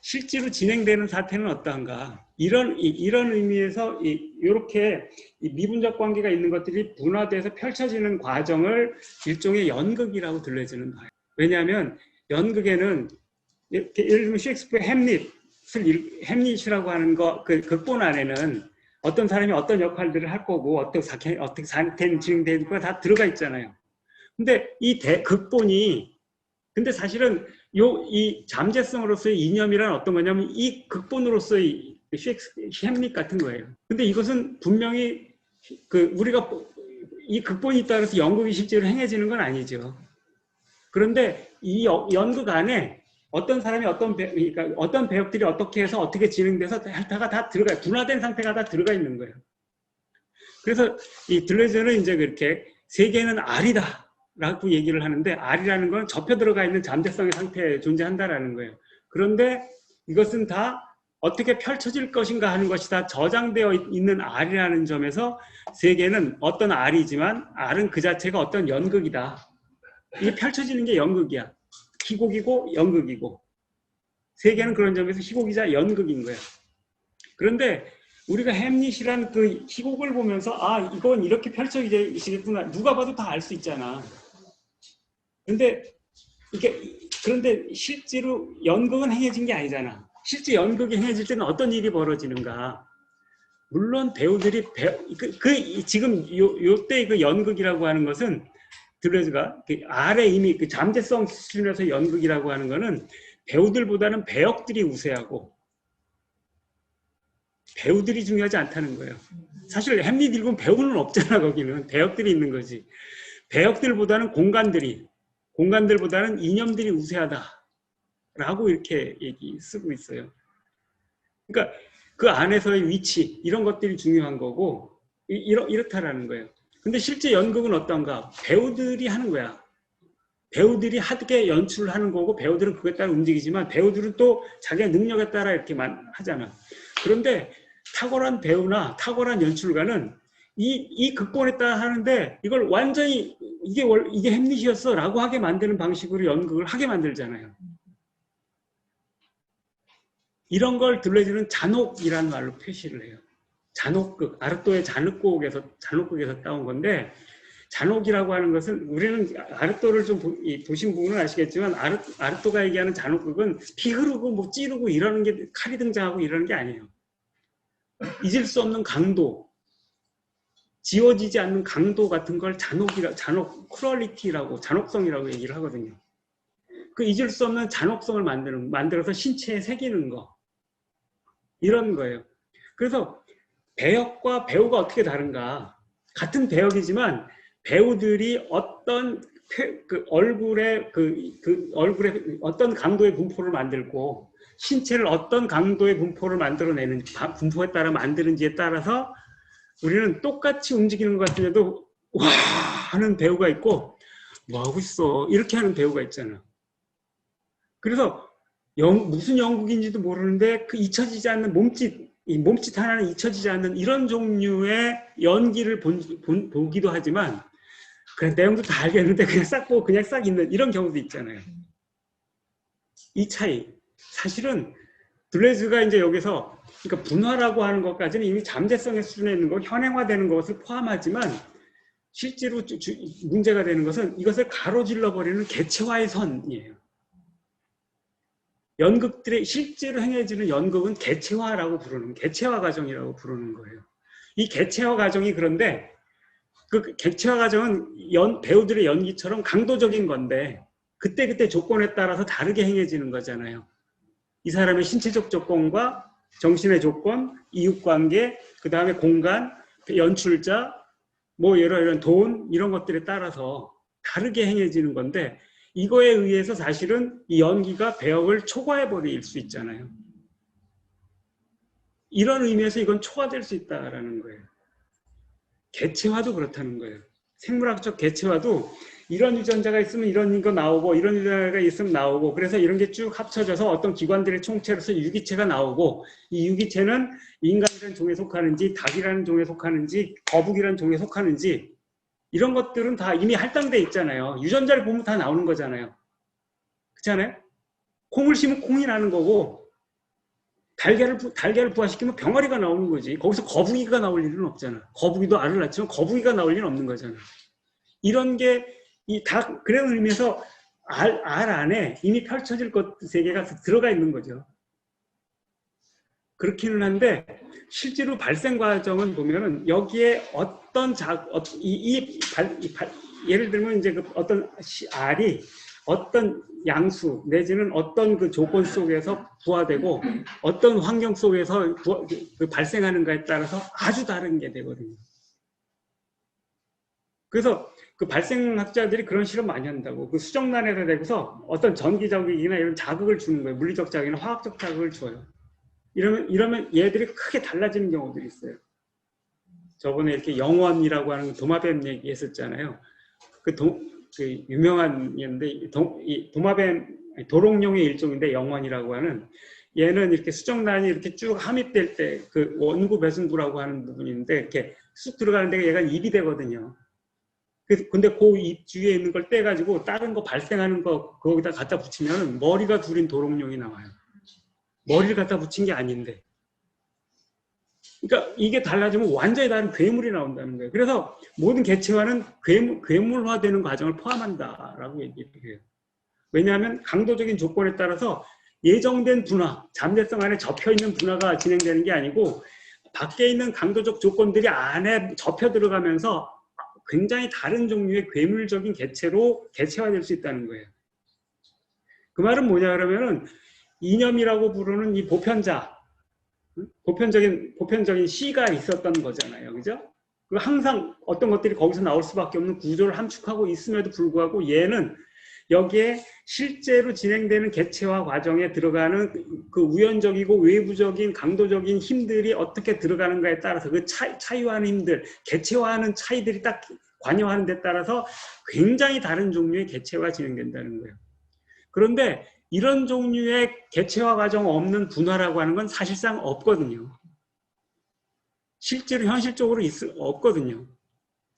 Speaker 1: 실제로 진행되는 사태는 어떠한가? 이런 의미에서 이렇게 미분적 관계가 있는 것들이 분화돼서 펼쳐지는 과정을 일종의 연극이라고 들려지는 거예요. 왜냐하면 연극에는 예를 들면 셰익스피어 햄릿이라고 하는 그 극본 안에는 어떤 사람이 어떤 역할들을 할 거고 어떻게 사태는 진행되는 거 다 들어가 있잖아요. 근데 근데 사실은 이 잠재성으로서의 이념이란 어떤 거냐면 이 극본으로서의 햄릿 같은 거예요. 근데 이것은 분명히 우리가 이 극본이 있다고 해서 연극이 실제로 행해지는 건 아니죠. 그런데 이 연극 안에 어떤 사람이 그러니까 어떤 배역들이 어떻게 해서 어떻게 진행돼서 다가 다 들어가요. 분화된 상태가 다 들어가 있는 거예요. 그래서 이 들레즈는 이제 그렇게 세계는 R이다. 라고 얘기를 하는데 R이라는 건 접혀 들어가 있는 잠재성의 상태에 존재한다라는 거예요. 그런데 이것은 다 어떻게 펼쳐질 것인가 하는 것이 다 저장되어 있는 R이라는 점에서 세계는 어떤 R이지만 R은 그 자체가 어떤 연극이다. 이게 펼쳐지는 게 연극이야. 희곡이고 연극이고 세계는 그런 점에서 희곡이자 연극인 거야. 그런데 우리가 햄릿이란 그 희곡을 보면서 이건 이렇게 펼쳐지겠구나. 누가 봐도 다 알 수 있잖아. 그런데 실제로 연극은 행해진 게 아니잖아. 실제 연극이 행해질 때는 어떤 일이 벌어지는가? 물론 배우들이 지금 요때 그 연극이라고 하는 것은 들레즈가 아래 이미 그 잠재성 수준에서 연극이라고 하는 거는 배우들보다는 배역들이 우세하고 배우들이 중요하지 않다는 거예요. 사실 햄릿 읽으면 배우는 없잖아. 거기는 배역들이 있는 거지. 배역들보다는 공간들이 공간들보다는 이념들이 우세하다라고 이렇게 쓰고 있어요. 그러니까 그 안에서의 위치 이런 것들이 중요한 거고 이렇다라는 거예요. 근데 실제 연극은 어떤가? 배우들이 하는 거야. 배우들이 하게 연출을 하는 거고 배우들은 그에 따라 움직이지만 배우들은 또 자기의 능력에 따라 이렇게만 하잖아. 그런데 탁월한 배우나 탁월한 연출가는 이 극본에 따라 하는데 이걸 완전히 이게 햄릿이었어 라고 하게 만드는 방식으로 연극을 하게 만들잖아요. 이런 걸 들려주는 잔혹이라는 말로 표시를 해요. 잔혹극, 아르토의 잔혹극에서 따온 건데 잔혹이라고 하는 것은 우리는 아르토를 좀 보신 분은 아시겠지만 아르토가 얘기하는 잔혹극은 피 흐르고 뭐 찌르고 이러는 게 칼이 등장하고 이러는 게 아니에요. 잊을 수 없는 강도, 지워지지 않는 강도 같은 걸 크루얼리티라고 잔혹성이라고 얘기를 하거든요. 그 잊을 수 없는 잔혹성을 만들어서 신체에 새기는 거 이런 거예요. 그래서 배역과 배우가 어떻게 다른가? 같은 배역이지만 배우들이 어떤 얼굴에 어떤 강도의 분포를 만들고 신체를 어떤 강도의 분포를 분포에 따라 만드는지에 따라서 우리는 똑같이 움직이는 것 같은데도 와 하는 배우가 있고 뭐 하고 있어 이렇게 하는 배우가 있잖아. 그래서 무슨 연극인지도 모르는데 그 잊혀지지 않는 몸짓 하나는 잊혀지지 않는 이런 종류의 연기를 보기도 하지만 그냥 내용도 다 알겠는데 그냥 싹 보고 그냥 싹 있는 이런 경우도 있잖아요. 이 차이. 사실은 들레즈가 이제 여기서 그러니까 분화라고 하는 것까지는 이미 잠재성의 수준에 있는 거, 현행화되는 것을 포함하지만 실제로 문제가 되는 것은 이것을 가로질러 버리는 개체화의 선이에요. 연극들의 실제로 행해지는 연극은 개체화 과정이라고 부르는 거예요. 이 개체화 과정이 그런데 그 개체화 과정은 배우들의 연기처럼 강도적인 건데 그때 조건에 따라서 다르게 행해지는 거잖아요. 이 사람의 신체적 조건과 정신의 조건, 이웃관계, 그 다음에 공간, 연출자, 뭐 이런 돈 이런 것들에 따라서 다르게 행해지는 건데 이거에 의해서 사실은 이 연기가 배역을 초과해버릴 수 있잖아요. 이런 의미에서 이건 초과될 수 있다라는 거예요. 개체화도 그렇다는 거예요. 생물학적 개체화도 이런 유전자가 있으면 이런 거 나오고 이런 유전자가 있으면 나오고 그래서 이런 게 쭉 합쳐져서 어떤 기관들의 총체로서 유기체가 나오고 이 유기체는 인간이라는 종에 속하는지 닭이라는 종에 속하는지 거북이라는 종에 속하는지 이런 것들은 다 이미 할당돼 있잖아요. 유전자를 보면 다 나오는 거잖아요. 그렇잖아요? 콩을 심으면 콩이 나는 거고 달걀을 부화시키면 병아리가 나오는 거지. 거기서 거북이가 나올 일은 없잖아. 거북이도 알을 낳지만 거북이가 나올 일은 없는 거잖아. 이런 게 그런 의미에서 알 안에 이미 펼쳐질 것 세계가 들어가 있는 거죠. 그렇기는 한데 실제로 발생 과정은 보면은 여기에 예를 들면 이제 어떤 알이 어떤 양수 내지는 어떤 그 조건 속에서 부화되고 어떤 환경 속에서 발생하는가에 따라서 아주 다른 게 되거든요. 그래서 그 발생학자들이 그런 실험 많이 한다고. 그 수정란에다 대고서 어떤 전기적이나 이런 자극을 주는 거예요. 물리적 자극이나 화학적 자극을 줘요. 이러면 얘들이 크게 달라지는 경우들이 있어요. 저번에 이렇게 영원이라고 하는 도마뱀 얘기했었잖아요. 그 유명한 얘인데 도롱뇽의 일종인데 영원이라고 하는 얘는 이렇게 수정란이 이렇게 쭉 함입될 때 그 원구 배순부라고 하는 부분인데 이렇게 쑥 들어가는 데가 얘가 입이 되거든요. 근데 그 입 주위에 있는 걸 떼가지고 다른 거 발생하는 거 거기다 갖다 붙이면 머리가 둘인 도롱뇽이 나와요. 머리를 갖다 붙인 게 아닌데. 그러니까 이게 달라지면 완전히 다른 괴물이 나온다는 거예요. 그래서 모든 개체화는 괴물화되는 과정을 포함한다라고 얘기를 해요. 왜냐하면 강도적인 조건에 따라서 예정된 분화, 잠재성 안에 접혀있는 분화가 진행되는 게 아니고 밖에 있는 강도적 조건들이 안에 접혀 들어가면서 굉장히 다른 종류의 괴물적인 개체화될 수 있다는 거예요. 그 말은 뭐냐 그러면은 이념이라고 부르는 이 보편적인 시가 있었던 거잖아요. 그죠? 그 항상 어떤 것들이 거기서 나올 수밖에 없는 구조를 함축하고 있음에도 불구하고 얘는 여기에 실제로 진행되는 개체화 과정에 들어가는 그 우연적이고 외부적인 강도적인 힘들이 어떻게 들어가는가에 따라서 그 차이화하는 힘들, 개체화하는 차이들이 딱 관여하는 데 따라서 굉장히 다른 종류의 개체화가 진행된다는 거예요. 그런데 이런 종류의 개체화 과정 없는 분화라고 하는 건 사실상 없거든요. 실제로 현실적으로 없거든요.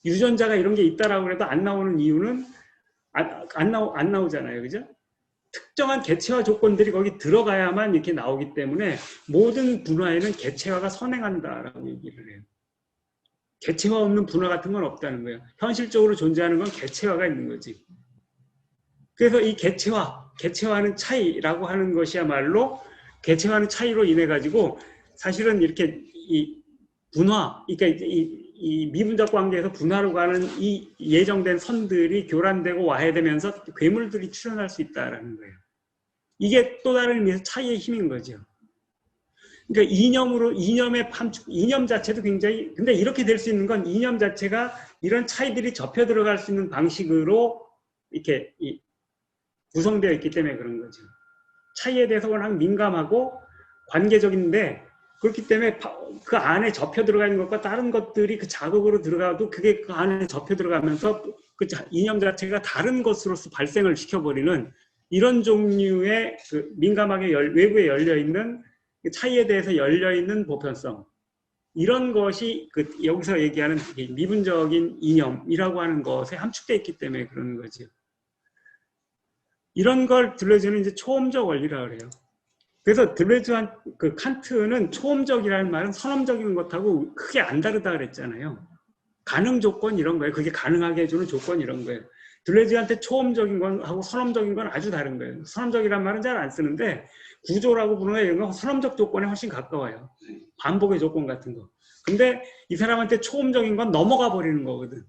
Speaker 1: 유전자가 이런 게 있다라고 해도 안 나오는 이유는 안 나오잖아요. 그죠? 특정한 개체화 조건들이 거기 들어가야만 이렇게 나오기 때문에 모든 분화에는 개체화가 선행한다라고 얘기를 해요. 개체화 없는 분화 같은 건 없다는 거예요. 현실적으로 존재하는 건 개체화가 있는 거지. 그래서 이 개체화하는 차이라고 하는 것이야말로 개체화하는 차이로 인해 가지고 사실은 이렇게 이 분화, 그러니까 이 미분적 관계에서 분화로 가는 이 예정된 선들이 교란되고 와해되면서 괴물들이 출현할 수 있다라는 거예요. 이게 또 다른 의미에서 차이의 힘인 거죠. 그러니까 이념 자체도 굉장히, 근데 이렇게 될 수 있는 건 이념 자체가 이런 차이들이 접혀 들어갈 수 있는 방식으로 이렇게 구성되어 있기 때문에 그런 거죠. 차이에 대해서 워낙 민감하고 관계적인데 그렇기 때문에 그 안에 접혀 들어가는 것과 다른 것들이 그 자극으로 들어가도 그게 그 안에 접혀 들어가면서 그 이념 자체가 다른 것으로서 발생을 시켜버리는 이런 종류의 그 민감하게 외부에 열려있는 차이에 대해서 열려있는 보편성, 이런 것이 여기서 얘기하는 미분적인 이념이라고 하는 것에 함축되어 있기 때문에 그러는 거죠. 이런 걸 들레즈는 이제 초험적 원리라고 그래요. 그래서 들레즈한 칸트는 초험적이라는 말은 선험적인 것하고 크게 안 다르다 그랬잖아요. 가능 조건 이런 거예요. 그게 가능하게 해주는 조건 이런 거예요. 들레즈한테 초험적인 건하고 선험적인 건 아주 다른 거예요. 선험적이란 말은 잘 안 쓰는데 구조라고 부르는 이런 건 선험적 조건에 훨씬 가까워요. 반복의 조건 같은 거. 근데 이 사람한테 초험적인 건 넘어가 버리는 거거든.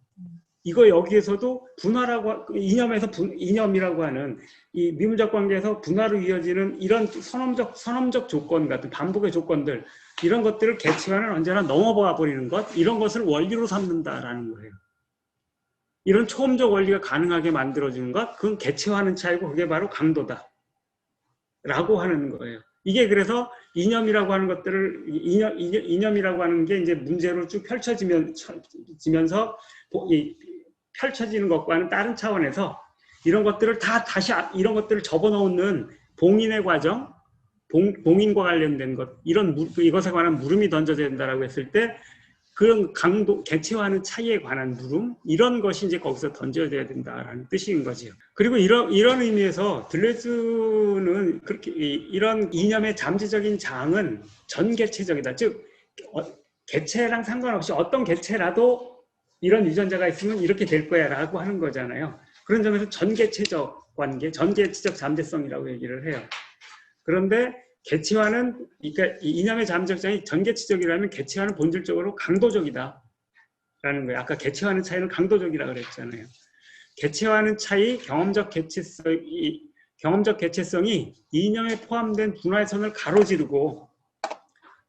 Speaker 1: 이거 여기에서도 분화라고, 이념이라고 하는 이 미분적 관계에서 분화로 이어지는 이런 선험적 조건 같은 반복의 조건들, 이런 것들을 개체화는 언제나 넘어가 버리는 것, 이런 것을 원리로 삼는다라는 거예요. 이런 초험적 원리가 가능하게 만들어주는 것, 그건 개체화하는 차이고 그게 바로 강도다 라고 하는 거예요. 이게 그래서 이념이라고 하는 것들을, 이념이라고 하는 게 이제 문제로 쭉 펼쳐지면서 펼쳐지는 것과는 다른 차원에서 이런 것들을 다시 이런 것들을 접어넣는 봉인의 과정, 봉인과 관련된 것, 이것에 관한 물음이 던져져야 된다라고 했을 때 그런 강도, 개체화하는 차이에 관한 물음, 이런 것이 이제 거기서 던져져야 된다라는 뜻인 거죠. 그리고 이런 의미에서 들레즈는 그렇게 이런 이념의 잠재적인 장은 전개체적이다. 즉 개체랑 상관없이 어떤 개체라도 이런 유전자가 있으면 이렇게 될 거야 라고 하는 거잖아요. 그런 점에서 전개체적 관계, 전개체적 잠재성이라고 얘기를 해요. 그런데 개체화는, 그러니까 이념의 잠재성이 전개체적이라면 개체화는 본질적으로 강도적이다 라는 거예요. 아까 개체화하는 차이는 강도적이라고 그랬잖아요. 개체화하는 차이, 경험적 개체성이 이념에 포함된 분화의 선을 가로지르고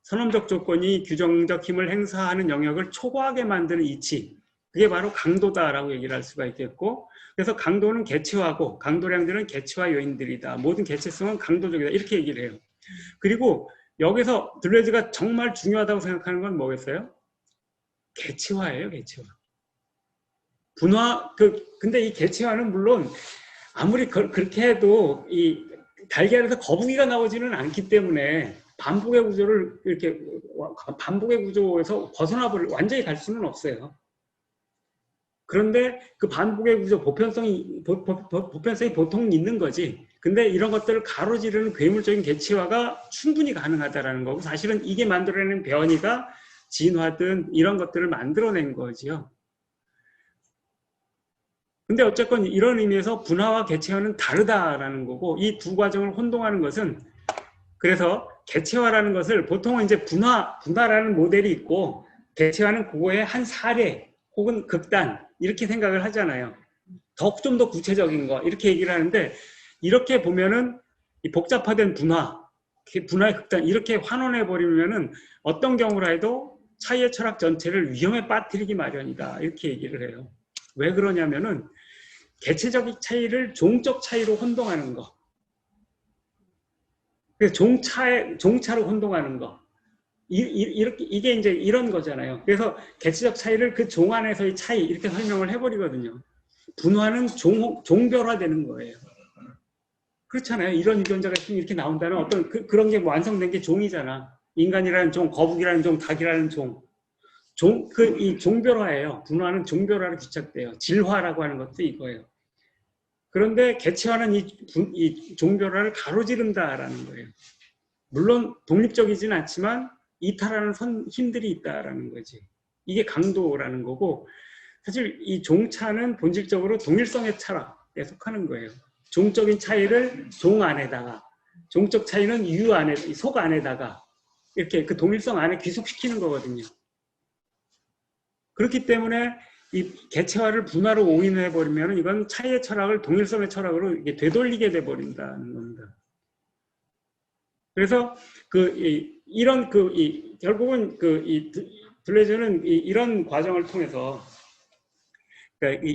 Speaker 1: 선험적 조건이 규정적 힘을 행사하는 영역을 초과하게 만드는 이치, 그게 바로 강도다라고 얘기를 할 수가 있겠고, 그래서 강도는 개체화고 강도량들은 개체화 요인들이다. 모든 개체성은 강도적이다. 이렇게 얘기를 해요. 그리고 여기서 들레즈가 정말 중요하다고 생각하는 건 뭐겠어요? 개체화예요, 개체화. 분화, 근데 이 개체화는 물론 아무리 그렇게 해도 이 달걀에서 거북이가 나오지는 않기 때문에 반복의 구조를 이렇게 반복의 구조에서 완전히 갈 수는 없어요. 그런데 그 반복의 구조 보편성이 보통 있는 거지. 근데 이런 것들을 가로지르는 괴물적인 개체화가 충분히 가능하다라는 거고, 사실은 이게 만들어내는 변이가 진화든 이런 것들을 만들어낸 거지요. 근데 어쨌건 이런 의미에서 분화와 개체화는 다르다라는 거고, 이 두 과정을 혼동하는 것은, 그래서 개체화라는 것을 보통은 이제 분화라는 모델이 있고 개체화는 그거의 한 사례 혹은 극단 이렇게 생각을 하잖아요. 좀 더 구체적인 거 이렇게 얘기를 하는데, 이렇게 보면은 이 복잡화된 분화의 극단 이렇게 환원해 버리면은 어떤 경우라 해도 차이의 철학 전체를 위험에 빠뜨리기 마련이다 이렇게 얘기를 해요. 왜 그러냐면은 개체적 차이를 종적 차이로 혼동하는 거. 그래서 종차로 혼동하는 거. 이게 이제 이런 거잖아요. 그래서 개체적 차이를 그 종 안에서의 차이 이렇게 설명을 해버리거든요. 분화는 종별화되는 거예요. 그렇잖아요. 이런 유전자가 있으면 이렇게 나온다는 어떤 그런 게 완성된 게 종이잖아. 인간이라는 종, 거북이라는 종, 닭이라는 종. 이 종별화예요. 분화는 종별화로 귀착돼요. 질화라고 하는 것도 이거예요. 그런데 개체화는 이 종별화를 가로지른다라는 거예요. 물론 독립적이진 않지만 이탈하는 힘들이 있다라는 거지. 이게 강도라는 거고, 사실 이 종차는 본질적으로 동일성의 차락에 속하는 거예요. 종적인 차이를 종 안에다가, 종적 차이는 유 안에, 속 안에다가 이렇게 그 동일성 안에 귀속시키는 거거든요. 그렇기 때문에 이 개체화를 분화로 오인해버리면 이건 차이의 철학을 동일성의 철학으로 이게 되돌리게 돼버린다는 겁니다. 그래서 결국은 들레즈는 이런 과정을 통해서 그러니까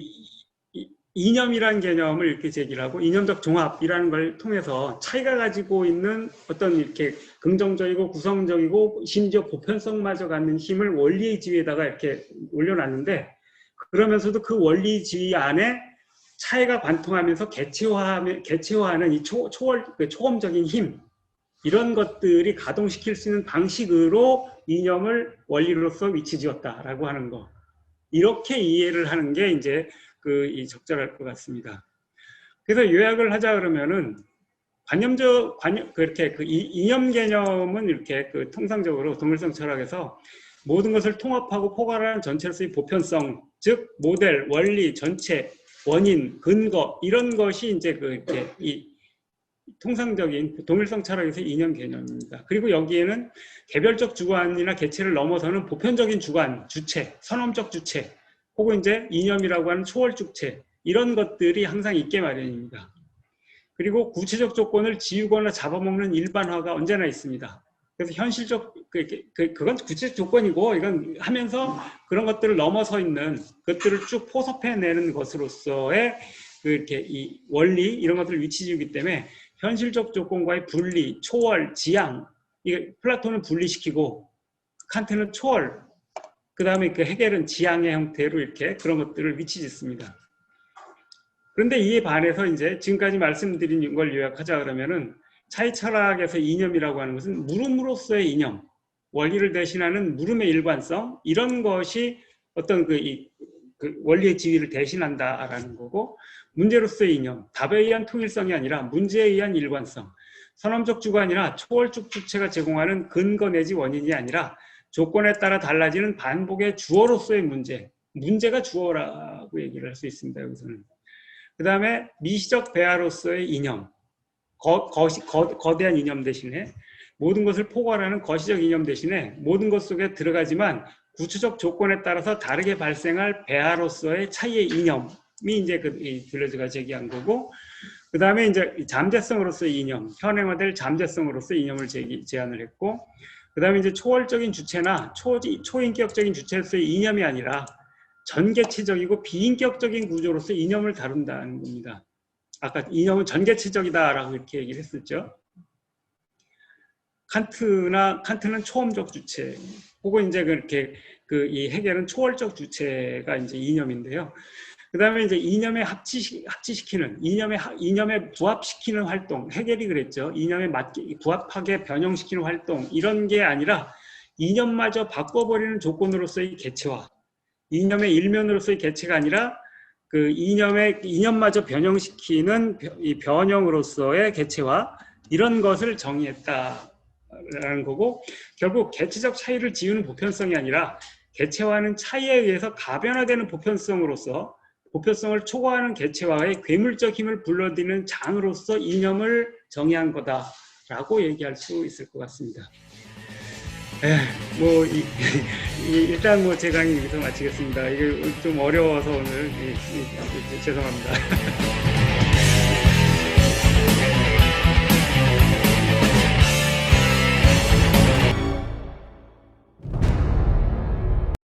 Speaker 1: 이념이라는 개념을 이렇게 제기를 하고 이념적 종합이라는 걸 통해서 차이가 가지고 있는 어떤 이렇게 긍정적이고 구성적이고 심지어 보편성마저 갖는 힘을 원리의 지위에다가 이렇게 올려놨는데 그러면서도 그 원리 지위 안에 차이가 관통하면서 개체화하는 이 초험적인 힘 이런 것들이 가동시킬 수 있는 방식으로 이념을 원리로서 위치지었다라고 하는 거. 이렇게 이해를 하는 게 이제 이 적절할 것 같습니다. 그래서 요약을 하자 그러면은 그렇게 이념 개념은 이렇게 통상적으로 동일성 철학에서 모든 것을 통합하고 포괄하는 전체로서의 보편성, 즉 모델, 원리, 전체, 원인, 근거 이런 것이 이제 이 통상적인 동일성 철학에서 이념 개념입니다. 그리고 여기에는 개별적 주관이나 개체를 넘어서는 보편적인 주관, 주체, 선언적 주체, 혹은 이제 이념이라고 하는 초월 주체 이런 것들이 항상 있게 마련입니다. 그리고 구체적 조건을 지우거나 잡아먹는 일반화가 언제나 있습니다. 그래서 현실적 그건 구체적 조건이고 이건 하면서 그런 것들을 넘어서 있는 것들을 쭉 포섭해내는 것으로서의 이렇게 이 원리 이런 것들을 위치지우기 때문에 현실적 조건과의 분리, 초월, 지향 이게 플라톤은 분리시키고 칸트는 초월 그 다음에 헤겔은 지향의 형태로 이렇게 그런 것들을 위치짓습니다. 그런데 이에 반해서 이제 지금까지 말씀드린 걸 요약하자 그러면은 차이 철학에서 이념이라고 하는 것은 물음으로서의 이념, 원리를 대신하는 물음의 일관성 이런 것이 어떤 원리의 지위를 대신한다라는 거고 문제로서의 이념, 답에 의한 통일성이 아니라 문제에 의한 일관성, 선언적 주관이나 초월적 주체가 제공하는 근거 내지 원인이 아니라 조건에 따라 달라지는 반복의 주어로서의 문제가 주어라고 얘기를 할 수 있습니다. 여기서는. 그 다음에 미시적 배아로서의 이념, 거대한 이념 대신에 모든 것을 포괄하는 거시적 이념 대신에 모든 것 속에 들어가지만 구체적 조건에 따라서 다르게 발생할 배아로서의 차이의 이념이 이제 들레즈가 제기한 거고, 그 다음에 이제 잠재성으로서의 이념, 현행화될 잠재성으로서의 이념을 제안을 했고, 그 다음에 이제 초월적인 주체나 초인격적인 주체로서의 이념이 아니라 전개체적이고 비인격적인 구조로서 이념을 다룬다는 겁니다. 아까 이념은 전개체적이다라고 이렇게 얘기를 했었죠. 칸트는 초험적 주체, 혹은 이제 이 헤겔은 초월적 주체가 이제 이념인데요. 그 다음에 이제 이념에 합치시키는, 이념에 부합시키는 활동, 헤겔이 그랬죠. 이념에 맞게 부합하게 변형시키는 활동, 이런 게 아니라 이념마저 바꿔버리는 조건으로서의 개체화, 이념의 일면으로서의 개체가 아니라 이념마저 변형시키는 이 변형으로서의 개체화, 이런 것을 정의했다라는 거고, 결국 개체적 차이를 지우는 보편성이 아니라 개체화는 차이에 의해서 가변화되는 보편성으로서 보편성을 초과하는 개체화의 괴물적 힘을 불러들이는 장으로서 이념을 정의한 거다라고 얘기할 수 있을 것 같습니다. 일단 제 강의 여기서 마치겠습니다. 이게 좀 어려워서 오늘 죄송합니다.